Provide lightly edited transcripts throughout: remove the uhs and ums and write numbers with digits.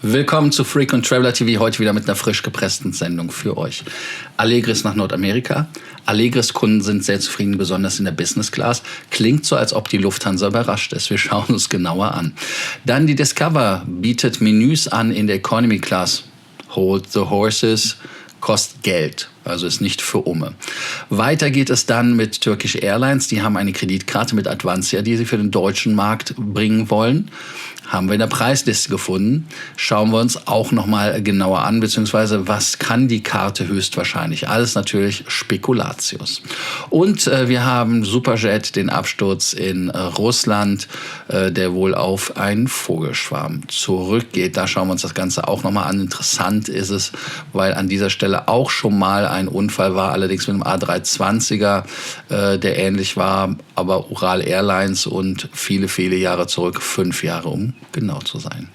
Willkommen zu Frequent Traveler TV, heute wieder mit einer frisch gepressten Sendung für euch. Allegris nach Nordamerika. Allegris-Kunden sind sehr zufrieden, besonders in der Business Class. Klingt so, als ob die Lufthansa überrascht ist. Wir schauen uns genauer an. Dann die Discover bietet Menüs an in der Economy Class. Hold the horses, kostet Geld. Also ist nicht für Umme. Weiter geht es dann mit Turkish Airlines. Die haben eine Kreditkarte mit Advanzia, die sie für den deutschen Markt bringen wollen. Haben wir in der Preisliste gefunden. Schauen wir uns auch nochmal genauer an, beziehungsweise was kann die Karte höchstwahrscheinlich? Alles natürlich Spekulatius. Und wir haben Superjet, den Absturz in Russland, der wohl auf einen Vogelschwarm zurückgeht. Da schauen wir uns das Ganze auch nochmal an. Interessant ist es, weil an dieser Stelle auch schon mal ein Unfall war, allerdings mit einem A320er, der ähnlich war, aber Ural Airlines und viele, viele Jahre zurück, 5 Jahre um genau zu sein.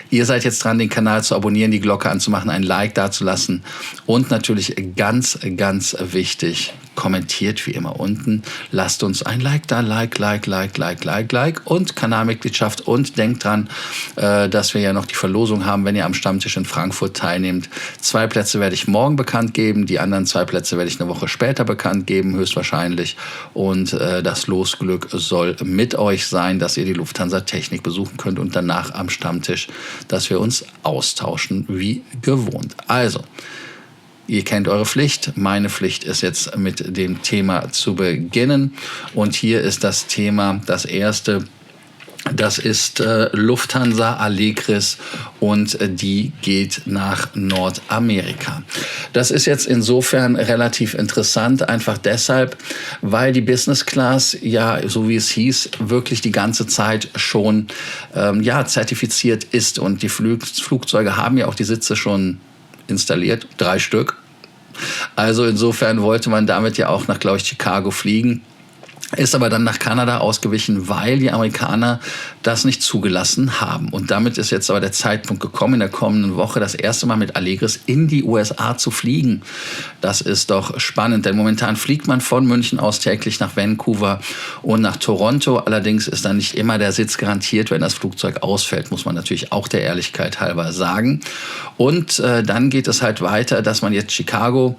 Ihr seid jetzt dran, den Kanal zu abonnieren, die Glocke anzumachen, ein Like dazulassen und natürlich ganz, ganz wichtig, kommentiert wie immer unten. Lasst uns ein Like da, Like und Kanalmitgliedschaft und denkt dran, dass wir ja noch die Verlosung haben, wenn ihr am Stammtisch in Frankfurt teilnehmt. 2 Plätze werde ich morgen bekannt geben, die anderen 2 Plätze werde ich eine Woche später bekannt geben, höchstwahrscheinlich. Und das Losglück soll mit euch sein, dass ihr die Lufthansa Technik besuchen könnt und danach am Stammtisch, dass wir uns austauschen wie gewohnt. Also, ihr kennt eure Pflicht. Meine Pflicht ist jetzt mit dem Thema zu beginnen. Und hier ist das Thema, das erste. Das ist Lufthansa Allegris und die geht nach Nordamerika. Das ist jetzt insofern relativ interessant, einfach deshalb, weil die Business Class, ja, so wie es hieß, wirklich die ganze Zeit schon zertifiziert ist. Und die Flugzeuge haben ja auch die Sitze schon installiert, 3 Stück. Also insofern wollte man damit ja auch nach, glaube ich, Chicago fliegen. Ist aber dann nach Kanada ausgewichen, weil die Amerikaner das nicht zugelassen haben. Und damit ist jetzt aber der Zeitpunkt gekommen, in der kommenden Woche das erste Mal mit Allegris in die USA zu fliegen. Das ist doch spannend, denn momentan fliegt man von München aus täglich nach Vancouver und nach Toronto. Allerdings ist dann nicht immer der Sitz garantiert, wenn das Flugzeug ausfällt, muss man natürlich auch der Ehrlichkeit halber sagen. Und dann geht es halt weiter, dass man jetzt Chicago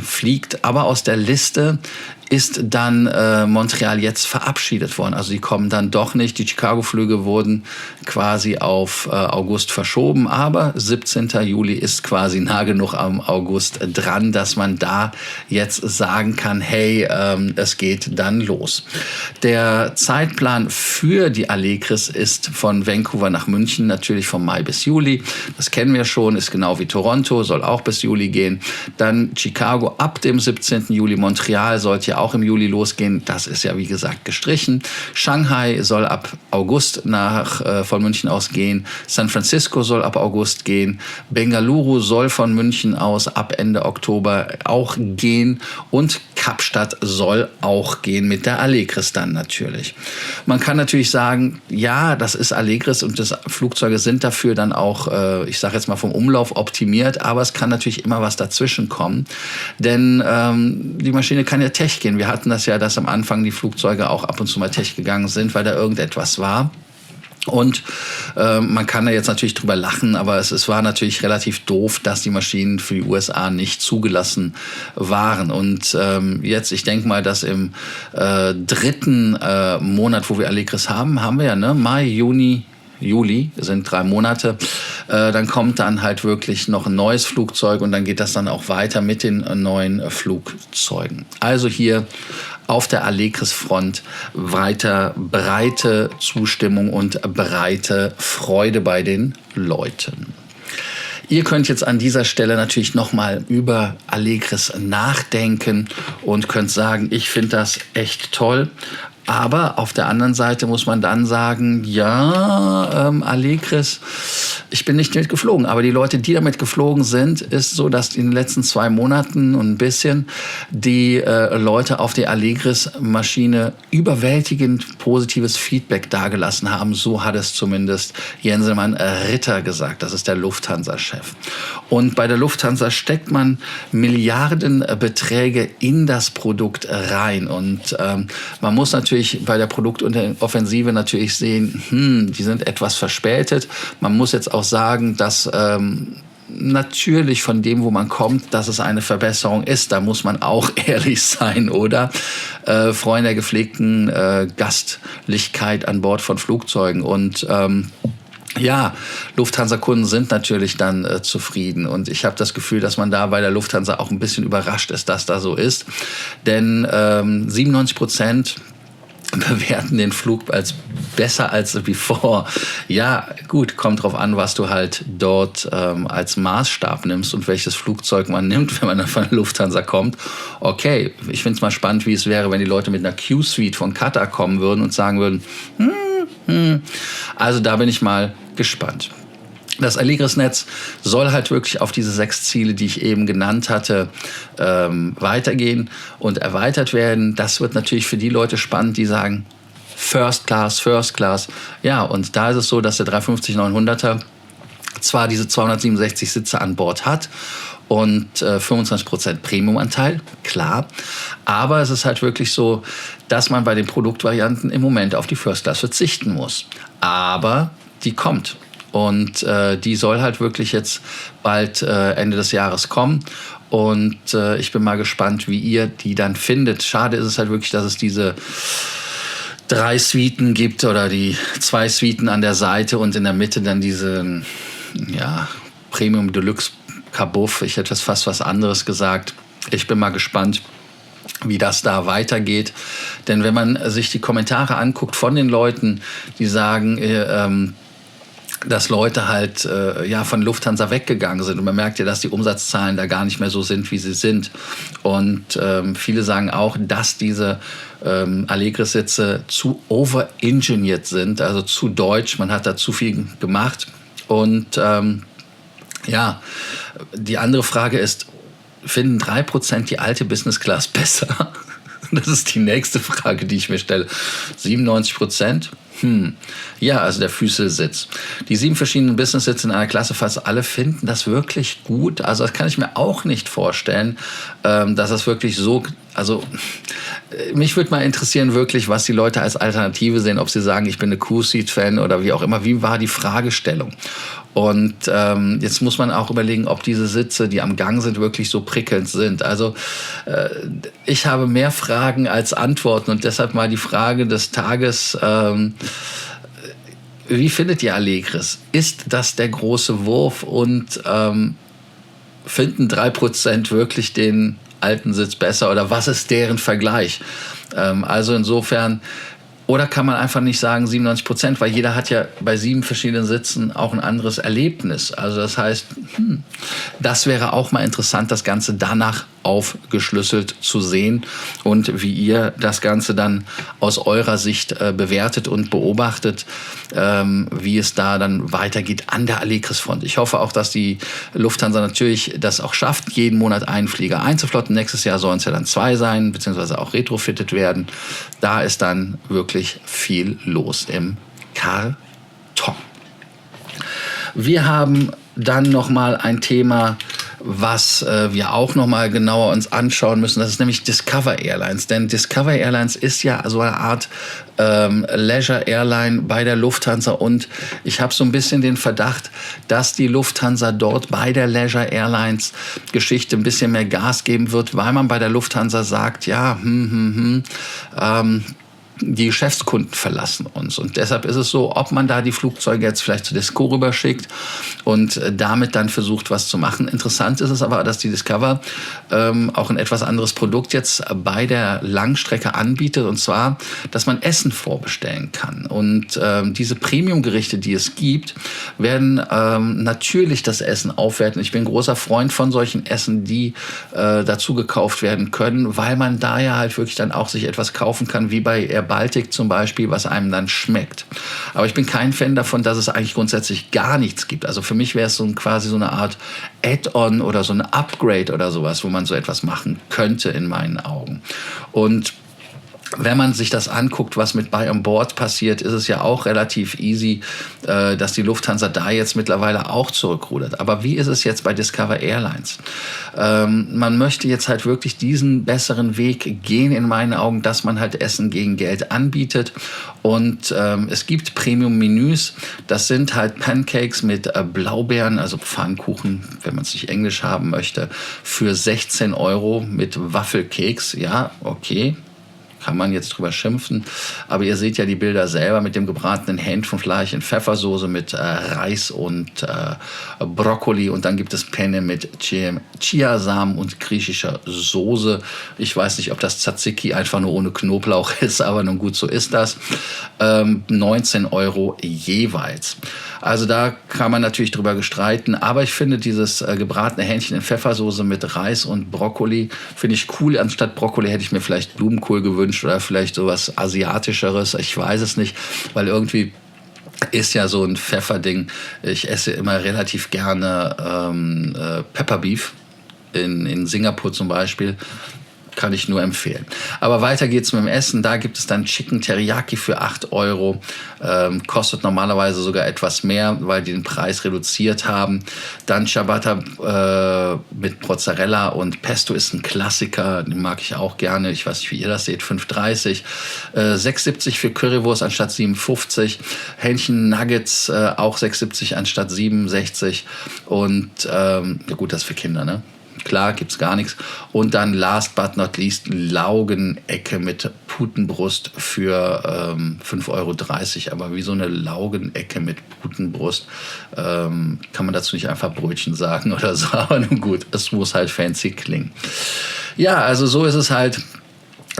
fliegt, aber aus der Liste ist dann Montreal jetzt verabschiedet worden. Also die kommen dann doch nicht. Die Chicago-Flüge wurden quasi auf August verschoben, aber 17. Juli ist quasi nah genug am August dran, dass man da jetzt sagen kann, hey, es geht dann los. Der Zeitplan für die Allegris ist von Vancouver nach München natürlich vom Mai bis Juli. Das kennen wir schon, ist genau wie Toronto, soll auch bis Juli gehen. Dann Chicago ab dem 17. Juli. Montreal sollte ja auch im Juli losgehen. Das ist ja, wie gesagt, gestrichen. Shanghai soll ab August von München aus gehen. San Francisco soll ab August gehen. Bengaluru soll von München aus ab Ende Oktober auch gehen. Und Kapstadt soll auch gehen mit der Allegris dann natürlich. Man kann natürlich sagen, ja, das ist Allegris und das Flugzeuge sind dafür dann auch, ich sage jetzt mal vom Umlauf optimiert, aber es kann natürlich immer was dazwischen kommen, denn die Maschine kann ja Tech gehen. Wir hatten das ja, dass am Anfang die Flugzeuge auch ab und zu mal Tech gegangen sind, weil da irgendetwas war. Und man kann da jetzt natürlich drüber lachen, aber es war natürlich relativ doof, dass die Maschinen für die USA nicht zugelassen waren. Und jetzt, ich denke mal, dass im 3. Monat, wo wir Allegris haben wir ja, ne? Mai, Juni, Juli, sind 3 Monate, dann kommt dann halt wirklich noch ein neues Flugzeug und dann geht das dann auch weiter mit den neuen Flugzeugen. Also hier auf der Allegris-Front weiter breite Zustimmung und breite Freude bei den Leuten. Ihr könnt jetzt an dieser Stelle natürlich nochmal über Allegris nachdenken und könnt sagen, ich finde das echt toll. Aber auf der anderen Seite muss man dann sagen, ja, Allegris, ich bin nicht mit geflogen. Aber die Leute, die damit geflogen sind, ist so, dass in den letzten 2 Monaten und ein bisschen die Leute auf die Allegris-Maschine überwältigend positives Feedback dargelassen haben. So hat es zumindest Jenselmann Ritter gesagt. Das ist der Lufthansa-Chef. Und bei der Lufthansa steckt man Milliardenbeträge in das Produkt rein. Und man muss natürlich bei der Produktoffensive natürlich sehen, die sind etwas verspätet. Man muss jetzt auch sagen, dass natürlich von dem, wo man kommt, dass es eine Verbesserung ist. Da muss man auch ehrlich sein, oder? Freunde der gepflegten Gastlichkeit an Bord von Flugzeugen. Und ja, Lufthansa-Kunden sind natürlich dann zufrieden. Und ich habe das Gefühl, dass man da bei der Lufthansa auch ein bisschen überrascht ist, dass da so ist. Denn 97% bewerten den Flug als besser als before. Ja, gut, kommt drauf an, was du halt dort als Maßstab nimmst und welches Flugzeug man nimmt, wenn man dann von der Lufthansa kommt. Okay, ich finde es mal spannend, wie es wäre, wenn die Leute mit einer Q-Suite von Qatar kommen würden und sagen würden, Also da bin ich mal gespannt. Das Allegris-Netz soll halt wirklich auf diese 6 Ziele, die ich eben genannt hatte, weitergehen und erweitert werden. Das wird natürlich für die Leute spannend, die sagen, First Class. Ja, und da ist es so, dass der 350-900er zwar diese 267 Sitze an Bord hat und 25% Premium-Anteil, klar. Aber es ist halt wirklich so, dass man bei den Produktvarianten im Moment auf die First Class verzichten muss. Aber die kommt. Und die soll halt wirklich jetzt bald Ende des Jahres kommen. Und ich bin mal gespannt, wie ihr die dann findet. Schade ist es halt wirklich, dass es diese 3 Suiten gibt oder die 2 Suiten an der Seite und in der Mitte dann diese Premium Deluxe Kabuff. Ich hätte fast was anderes gesagt. Ich bin mal gespannt, wie das da weitergeht. Denn wenn man sich die Kommentare anguckt von den Leuten, die sagen, dass Leute halt von Lufthansa weggegangen sind. Und man merkt ja, dass die Umsatzzahlen da gar nicht mehr so sind, wie sie sind. Und viele sagen auch, dass diese Allegris-Sitze zu overengineert sind, also zu deutsch. Man hat da zu viel gemacht. Und die andere Frage ist, finden 3% die alte Business Class besser? Das ist die nächste Frage, die ich mir stelle. 97%? Ja, also der Füßelsitz. Die 7 verschiedenen Business-Sitze in einer Klasse, fast alle finden das wirklich gut. Also das kann ich mir auch nicht vorstellen, dass das wirklich so... Also mich würde mal interessieren wirklich, was die Leute als Alternative sehen, ob sie sagen, ich bin eine Q-Seat-Fan oder wie auch immer. Wie war die Fragestellung? Und jetzt muss man auch überlegen, ob diese Sitze, die am Gang sind, wirklich so prickelnd sind. Also ich habe mehr Fragen als Antworten und deshalb mal die Frage des Tages, wie findet ihr Allegris? Ist das der große Wurf und finden 3% wirklich den alten Sitz besser oder was ist deren Vergleich? Also insofern, oder kann man einfach nicht sagen 97%, weil jeder hat ja bei 7 verschiedenen Sitzen auch ein anderes Erlebnis. Also das heißt, das wäre auch mal interessant, das Ganze danach aufgeschlüsselt zu sehen und wie ihr das Ganze dann aus eurer Sicht bewertet und beobachtet, wie es da dann weitergeht an der Allegris-Front. Ich hoffe auch, dass die Lufthansa natürlich das auch schafft, jeden Monat einen Flieger einzuflotten. Nächstes Jahr sollen es ja dann 2 sein, beziehungsweise auch retrofitted werden. Da ist dann wirklich viel los im Karton. Wir haben dann nochmal ein Thema, was wir auch nochmal genauer uns anschauen müssen. Das ist nämlich Discover Airlines. Denn Discover Airlines ist ja so eine Art Leisure Airline bei der Lufthansa. Und ich habe so ein bisschen den Verdacht, dass die Lufthansa dort bei der Leisure Airlines Geschichte ein bisschen mehr Gas geben wird, weil man bei der Lufthansa sagt, die Geschäftskunden verlassen uns. Und deshalb ist es so, ob man da die Flugzeuge jetzt vielleicht zu Disco rüberschickt und damit dann versucht, was zu machen. Interessant ist es aber, dass die Discover auch ein etwas anderes Produkt jetzt bei der Langstrecke anbietet. Und zwar, dass man Essen vorbestellen kann. Und diese Premium-Gerichte, die es gibt, werden natürlich das Essen aufwerten. Ich bin ein großer Freund von solchen Essen, die dazu gekauft werden können, weil man da ja halt wirklich dann auch sich etwas kaufen kann, wie bei Air Baltic zum Beispiel, was einem dann schmeckt. Aber ich bin kein Fan davon, dass es eigentlich grundsätzlich gar nichts gibt. Also für mich wäre es quasi so eine Art Add-on oder so ein Upgrade oder sowas, wo man so etwas machen könnte in meinen Augen. Und Wenn man sich das anguckt, was mit Buy on Board passiert, ist es ja auch relativ easy, dass die Lufthansa da jetzt mittlerweile auch zurückrudert. Aber wie ist es jetzt bei Discover Airlines? Man möchte jetzt halt wirklich diesen besseren Weg gehen, in meinen Augen, dass man halt Essen gegen Geld anbietet. Und es gibt Premium-Menüs. Das sind halt Pancakes mit Blaubeeren, also Pfannkuchen, wenn man es nicht englisch haben möchte, für 16 € mit Waffelkeks. Ja, okay. Kann man jetzt drüber schimpfen. Aber ihr seht ja die Bilder selber mit dem gebratenen Hähnchenfleisch in Pfeffersoße mit Reis und Brokkoli. Und dann gibt es Penne mit Chiasamen und griechischer Soße. Ich weiß nicht, ob das Tzatziki einfach nur ohne Knoblauch ist, aber nun gut, so ist das. 19 € jeweils. Also da kann man natürlich drüber streiten. Aber ich finde dieses gebratene Hähnchen in Pfeffersoße mit Reis und Brokkoli, finde ich cool. Anstatt Brokkoli hätte ich mir vielleicht Blumenkohl gewünscht oder vielleicht sowas Asiatischeres. Ich weiß es nicht, weil irgendwie ist ja so ein Pfefferding. Ich esse immer relativ gerne Pepper Beef in Singapur zum Beispiel. Kann ich nur empfehlen. Aber weiter geht's mit dem Essen. Da gibt es dann Chicken Teriyaki für 8 €. Kostet normalerweise sogar etwas mehr, weil die den Preis reduziert haben. Dann Ciabatta mit Mozzarella und Pesto ist ein Klassiker. Den mag ich auch gerne. Ich weiß nicht, wie ihr das seht. 5,30 €. 6,70 € für Currywurst anstatt 7,50 €. Hähnchen Nuggets auch 6,70 € anstatt 67 €. Und ja gut, das ist für Kinder, ne? Klar, gibt's gar nichts. Und dann last but not least Laugenecke mit Putenbrust für 5,30 €. Aber wie so eine Laugenecke mit Putenbrust kann man dazu nicht einfach Brötchen sagen oder so. Aber nun gut, es muss halt fancy klingen. Ja, also so ist es halt,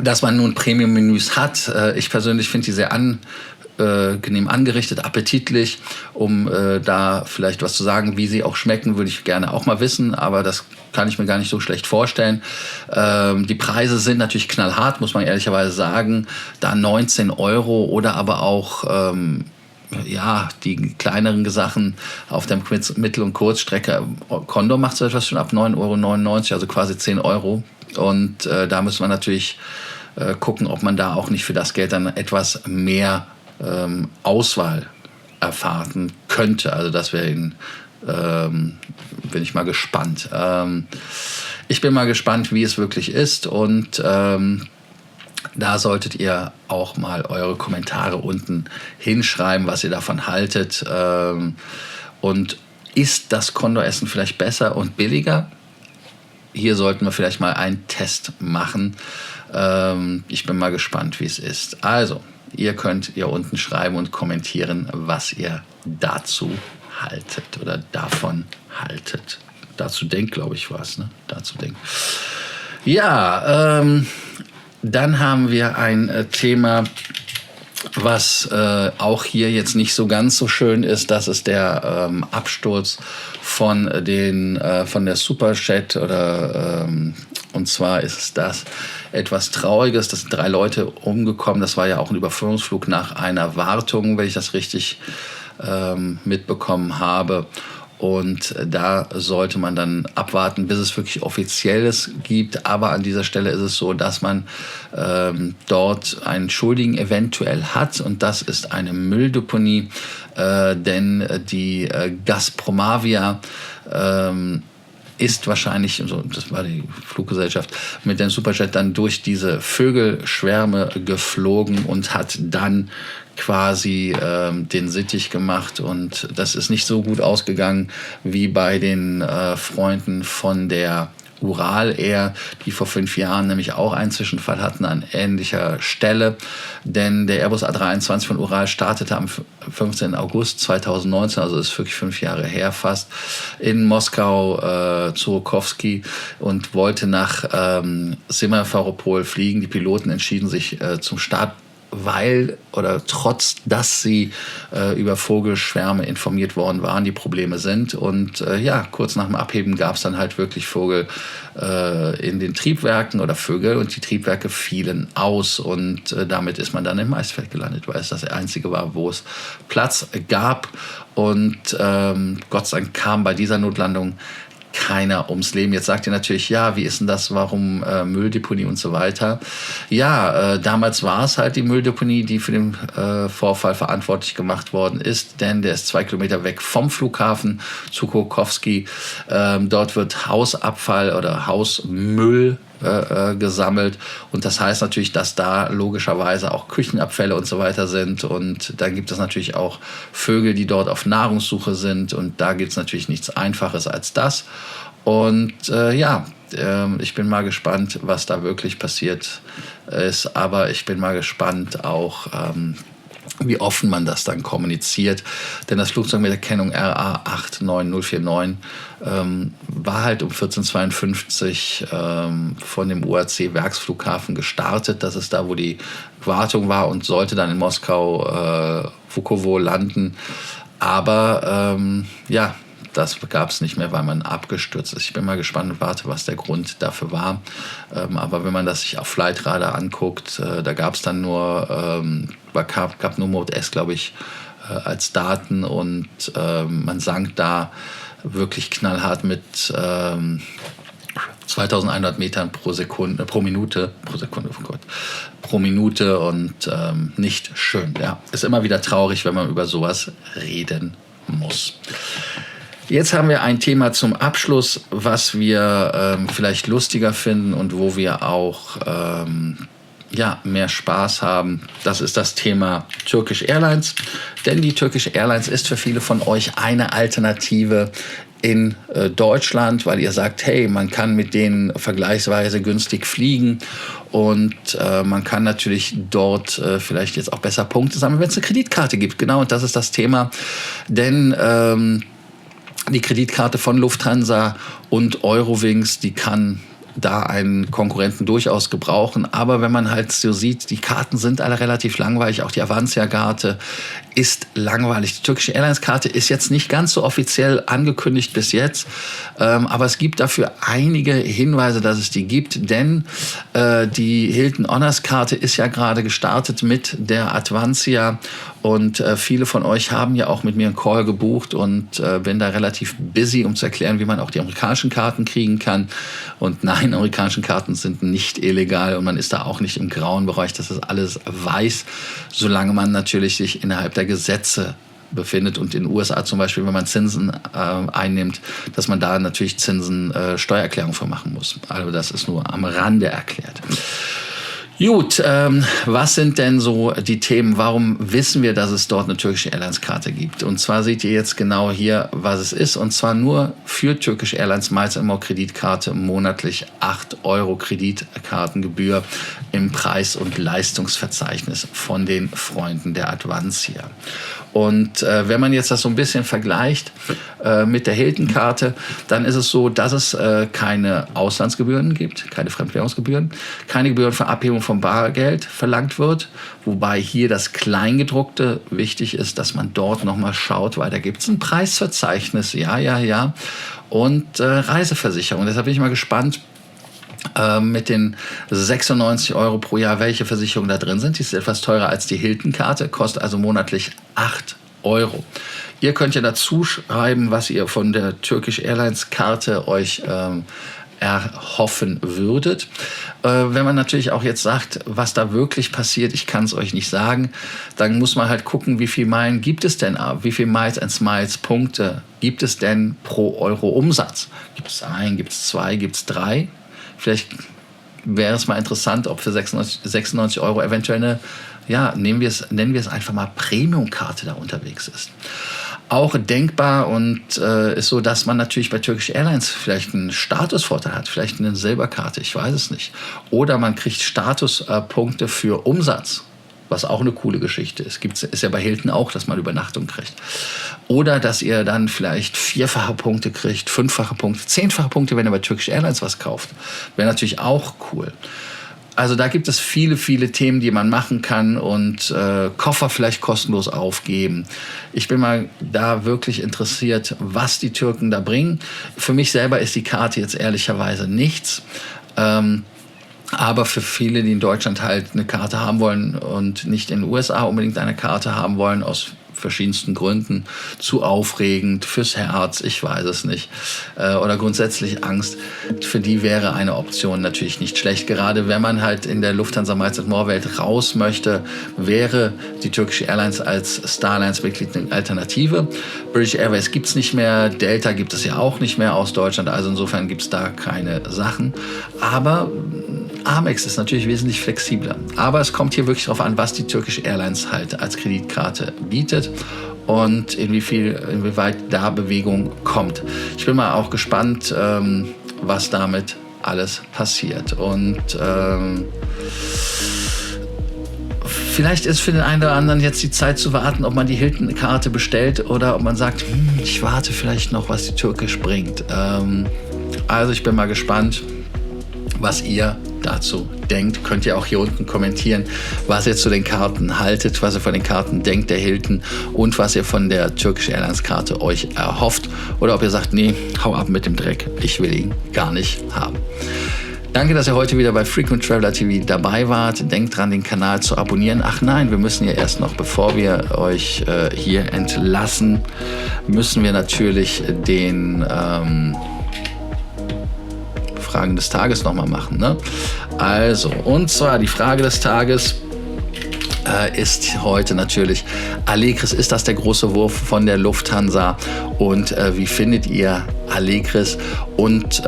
dass man nun Premium-Menüs hat. Ich persönlich finde die sehr angenehm angerichtet, appetitlich. Um da vielleicht was zu sagen, wie sie auch schmecken, würde ich gerne auch mal wissen, aber das kann ich mir gar nicht so schlecht vorstellen. Die Preise sind natürlich knallhart, muss man ehrlicherweise sagen. Da 19 € oder aber auch ja, die kleineren Sachen auf der Mittel- und Kurzstrecke. Condor macht so etwas schon ab 9,99 €, also quasi 10 €. Und da muss man natürlich gucken, ob man da auch nicht für das Geld dann etwas mehr Auswahl erfahren könnte. Also das wäre bin ich mal gespannt. Ich bin mal gespannt, wie es wirklich ist und da solltet ihr auch mal eure Kommentare unten hinschreiben, was ihr davon haltet. Und ist das Condor-Essen vielleicht besser und billiger? Hier sollten wir vielleicht mal einen Test machen. Ich bin mal gespannt, wie es ist. Also, ihr könnt hier unten schreiben und kommentieren, was ihr dazu haltet oder davon haltet. Dazu denkt, glaube ich, was. Ne? Dazu denkt. Ja, dann haben wir ein Thema, was auch hier jetzt nicht so ganz so schön ist. Das ist der Absturz von der Superjet und zwar ist das etwas Trauriges. Das sind 3 Leute umgekommen. Das war ja auch ein Überführungsflug nach einer Wartung, wenn ich das richtig mitbekommen habe. Und da sollte man dann abwarten, bis es wirklich Offizielles gibt. Aber an dieser Stelle ist es so, dass man dort einen Schuldigen eventuell hat. Und das ist eine Mülldeponie. Denn die Gazpromavia ist wahrscheinlich, das war die Fluggesellschaft, mit dem Superjet dann durch diese Vögelschwärme geflogen und hat dann quasi den Sittich gemacht. Und das ist nicht so gut ausgegangen wie bei den Freunden von der Ural Air, die vor 5 Jahren nämlich auch einen Zwischenfall hatten an ähnlicher Stelle. Denn der Airbus A321 von Ural startete am 15. August 2019, also ist wirklich 5 Jahre her fast, in Moskau Zhukovsky und wollte nach Simferopol fliegen. Die Piloten entschieden sich zum Start, trotz dass sie über Vogelschwärme informiert worden waren, die Probleme sind. Und kurz nach dem Abheben gab es dann halt wirklich Vogel in den Triebwerken oder Vögel und die Triebwerke fielen aus und damit ist man dann im Maisfeld gelandet, weil es das einzige war, wo es Platz gab. Und Gott sei Dank kam bei dieser Notlandung keiner ums Leben. Jetzt sagt ihr natürlich, ja, wie ist denn das, warum Mülldeponie und so weiter. Ja, damals war es halt die Mülldeponie, die für den Vorfall verantwortlich gemacht worden ist, denn der ist 2 Kilometer weg vom Flughafen zu Kukowski. Dort wird Hausabfall oder Hausmüll gesammelt und das heißt natürlich, dass da logischerweise auch Küchenabfälle und so weiter sind und dann gibt es natürlich auch Vögel, die dort auf Nahrungssuche sind und da gibt es natürlich nichts Einfaches als das und ich bin mal gespannt, was da wirklich passiert ist, aber ich bin mal gespannt auch, wie offen man das dann kommuniziert. Denn das Flugzeug mit der Kennung RA89049 war halt um 14:52 von dem UAC-Werksflughafen gestartet. Das ist da, wo die Wartung war und sollte dann in Moskau Vukovo landen. Aber das gab es nicht mehr, weil man abgestürzt ist. Ich bin mal gespannt und warte, was der Grund dafür war. Aber wenn man das sich auf Flightradar anguckt, da gab es dann nur, gab nur Mode S, glaube ich, als Daten und man sank da wirklich knallhart mit 2100 Metern pro Minute und nicht schön. Ja. Ist immer wieder traurig, wenn man über sowas reden muss. Jetzt haben wir ein Thema zum Abschluss, was wir vielleicht lustiger finden und wo wir auch mehr Spaß haben. Das ist das Thema Turkish Airlines. Denn die Turkish Airlines ist für viele von euch eine Alternative in Deutschland, weil ihr sagt, hey, man kann mit denen vergleichsweise günstig fliegen und man kann natürlich dort vielleicht jetzt auch besser Punkte sammeln, wenn es eine Kreditkarte gibt. Genau, und das ist das Thema. Denn die Kreditkarte von Lufthansa und Eurowings, die kann da einen Konkurrenten durchaus gebrauchen. Aber wenn man halt so sieht, die Karten sind alle relativ langweilig. Auch die Avantia-Karte ist langweilig. Die Turkish Airlines-Karte ist jetzt nicht ganz so offiziell angekündigt bis jetzt. Aber es gibt dafür einige Hinweise, dass es die gibt. Denn die Hilton Honors-Karte ist ja gerade gestartet mit der Avantia. Und viele von euch haben ja auch mit mir einen Call gebucht und bin da relativ busy, um zu erklären, wie man auch die amerikanischen Karten kriegen kann. Und nein, amerikanische Karten sind nicht illegal und man ist da auch nicht im grauen Bereich. Das ist alles weiß, solange man natürlich sich innerhalb der Gesetze befindet. Und in den USA zum Beispiel, wenn man Zinsen einnimmt, dass man da natürlich Steuererklärung für machen muss. Also das ist nur am Rande erklärt. Gut, was sind denn so die Themen? Warum wissen wir, dass es dort eine Turkish Airlines Karte gibt? Und zwar seht ihr jetzt genau hier, was es ist. Und zwar nur für Turkish Airlines Miles & More Kreditkarte monatlich 8 € Kreditkartengebühr im Preis- und Leistungsverzeichnis von den Freunden der Avantia. Und wenn man jetzt das so ein bisschen vergleicht mit der Hilton-Karte, dann ist es so, dass es keine Auslandsgebühren gibt, keine Fremdwährungsgebühren, keine Gebühren für Abhebung von Bargeld verlangt wird, wobei hier das Kleingedruckte wichtig ist, dass man dort nochmal schaut, weil da gibt es ein Preisverzeichnis, ja, und Reiseversicherung. Deshalb bin ich mal gespannt, mit den 96 € pro Jahr, welche Versicherungen da drin sind. Die ist etwas teurer als die Hilton-Karte, kostet also monatlich 8 €. Ihr könnt ja dazu schreiben, was ihr von der Turkish Airlines Karte euch erhoffen würdet. Wenn man natürlich auch jetzt sagt, was da wirklich passiert, ich kann es euch nicht sagen, dann muss man halt gucken, wie viel Meilen gibt es denn, wie viel Miles and Smiles Punkte gibt es denn pro Euro Umsatz? Gibt es 1, gibt es 2, gibt es 3? Vielleicht wäre es mal interessant, ob für 96 € eventuell nennen wir es einfach mal Premium-Karte da unterwegs ist. Auch denkbar und ist so, dass man natürlich bei Turkish Airlines vielleicht einen Statusvorteil hat, vielleicht eine Silberkarte, ich weiß es nicht. Oder man kriegt Statuspunkte für Umsatz, was auch eine coole Geschichte ist. Ist ja bei Hilton auch, dass man Übernachtung kriegt. Oder dass ihr dann vielleicht 4-fache Punkte kriegt, 5-fache Punkte, 10-fache Punkte, wenn ihr bei Turkish Airlines was kauft. Wäre natürlich auch cool. Also da gibt es viele, viele Themen, die man machen kann und Koffer vielleicht kostenlos aufgeben. Ich bin mal da wirklich interessiert, was die Türken da bringen. Für mich selber ist die Karte jetzt ehrlicherweise nichts. Aber für viele, die in Deutschland halt eine Karte haben wollen und nicht in den USA unbedingt eine Karte haben wollen, aus verschiedensten Gründen zu aufregend, fürs Herz, ich weiß es nicht, oder grundsätzlich Angst, für die wäre eine Option natürlich nicht schlecht. Gerade wenn man halt in der Lufthansa Miles & More Welt raus möchte, wäre die Turkish Airlines als Starlines-Mitglied eine Alternative. British Airways gibt es nicht mehr, Delta gibt es ja auch nicht mehr aus Deutschland, also insofern gibt es da keine Sachen. Aber Amex ist natürlich wesentlich flexibler. Aber es kommt hier wirklich darauf an, was die Turkish Airlines halt als Kreditkarte bietet und inwieweit da Bewegung kommt. Ich bin mal auch gespannt, was damit alles passiert. Und vielleicht ist für den einen oder anderen jetzt die Zeit zu warten, ob man die Hilton-Karte bestellt oder ob man sagt, ich warte vielleicht noch, was die Turkish bringt. Also ich bin mal gespannt, was ihr dazu denkt. Könnt ihr auch hier unten kommentieren, was ihr zu den Karten haltet, was ihr von den Karten denkt, der Hilton, und was ihr von der Turkish Airlines Karte euch erhofft. Oder ob ihr sagt, nee, hau ab mit dem Dreck, ich will ihn gar nicht haben. Danke, dass ihr heute wieder bei Frequent Traveler TV dabei wart. Denkt dran, den Kanal zu abonnieren. Ach nein, wir müssen ja erst noch, bevor wir euch hier entlassen, müssen wir natürlich den Fragen des Tages nochmal machen. Ne? Also, und zwar die Frage des Tages ist heute natürlich: Allegris, ist das der große Wurf von der Lufthansa? Und wie findet ihr Allegris? Und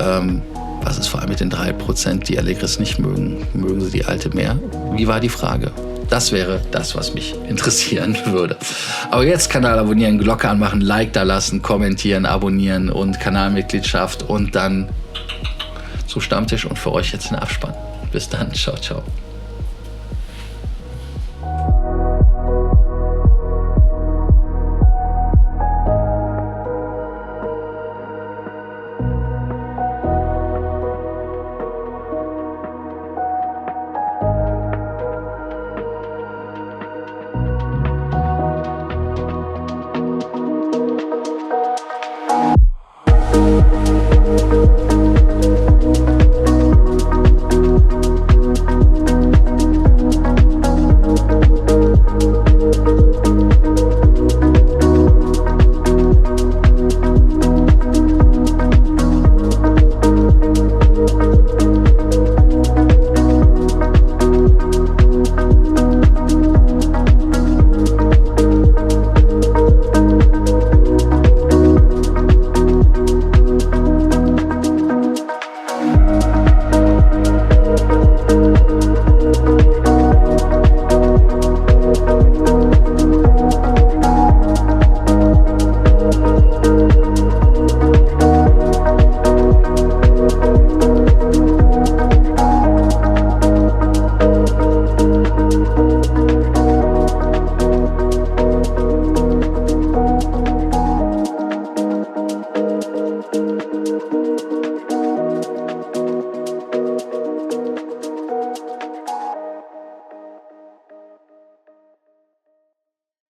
was ist vor allem mit den 3%, die Allegris nicht mögen? Mögen sie die alte mehr? Wie war die Frage? Das wäre das, was mich interessieren würde. Aber jetzt Kanal abonnieren, Glocke anmachen, Like da lassen, kommentieren, abonnieren und Kanalmitgliedschaft und dann zu Stammtisch und für euch jetzt den Abspann. Bis dann, ciao, ciao.